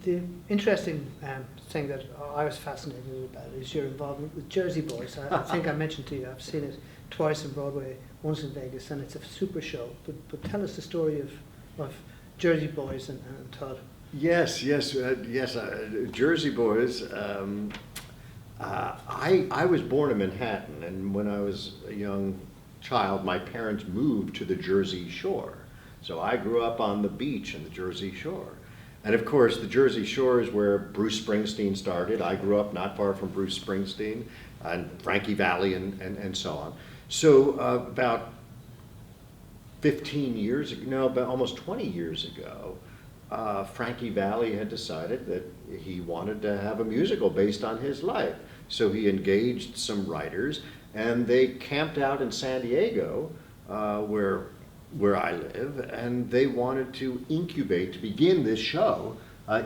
The interesting thing that I was fascinated about is your involvement with Jersey Boys. I think I mentioned to you, I've seen it twice on Broadway, once in Vegas, and it's a super show. But tell us the story of Jersey Boys and Todd. Yes. Jersey Boys. I was born in Manhattan, and when I was a young child, my parents moved to the Jersey Shore. So I grew up on the beach in the Jersey Shore. And of course, the Jersey Shore is where Bruce Springsteen started. I grew up not far from Bruce Springsteen and Frankie Valli and so on. So about 15 years ago, no, about almost 20 years ago, Frankie Valli had decided that he wanted to have a musical based on his life. So he engaged some writers, and they camped out in San Diego, where I live, and they wanted to incubate, to begin this show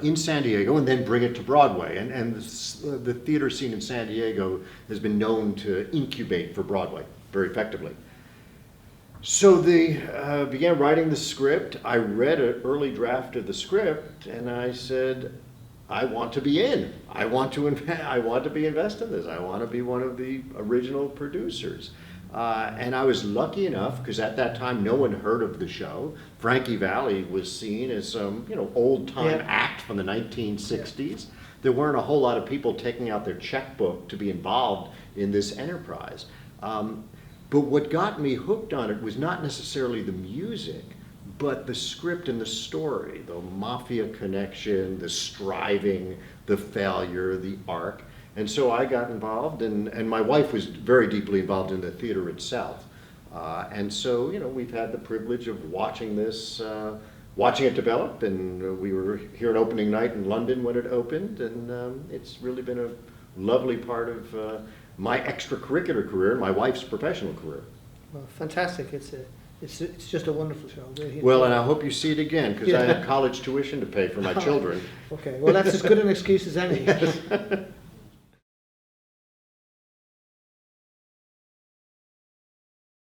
in San Diego and then bring it to Broadway. And the theater scene in San Diego has been known to incubate for Broadway very effectively. So they began writing the script. I read an early draft of the script, and I said, I want to be in. I want to be invested in this. I want to be one of the original producers. And I was lucky enough, because at that time no one heard of the show. Frankie Valli was seen as some, old-time act from the 1960s. There weren't a whole lot of people taking out their checkbook to be involved in this enterprise. But what got me hooked on it was not necessarily the music, but the script and the story, the mafia connection, the striving, the failure, the arc. And so I got involved, and my wife was very deeply involved in the theater itself. And so, we've had the privilege of watching this, watching it develop, and we were here on opening night in London when it opened, and it's really been a lovely part of my extracurricular career, my wife's professional career. Well, fantastic. It's just a wonderful show. Really. Well, and I hope you see it again, because I have college tuition to pay for my children. Okay, well, that's as good an excuse as any. Yes.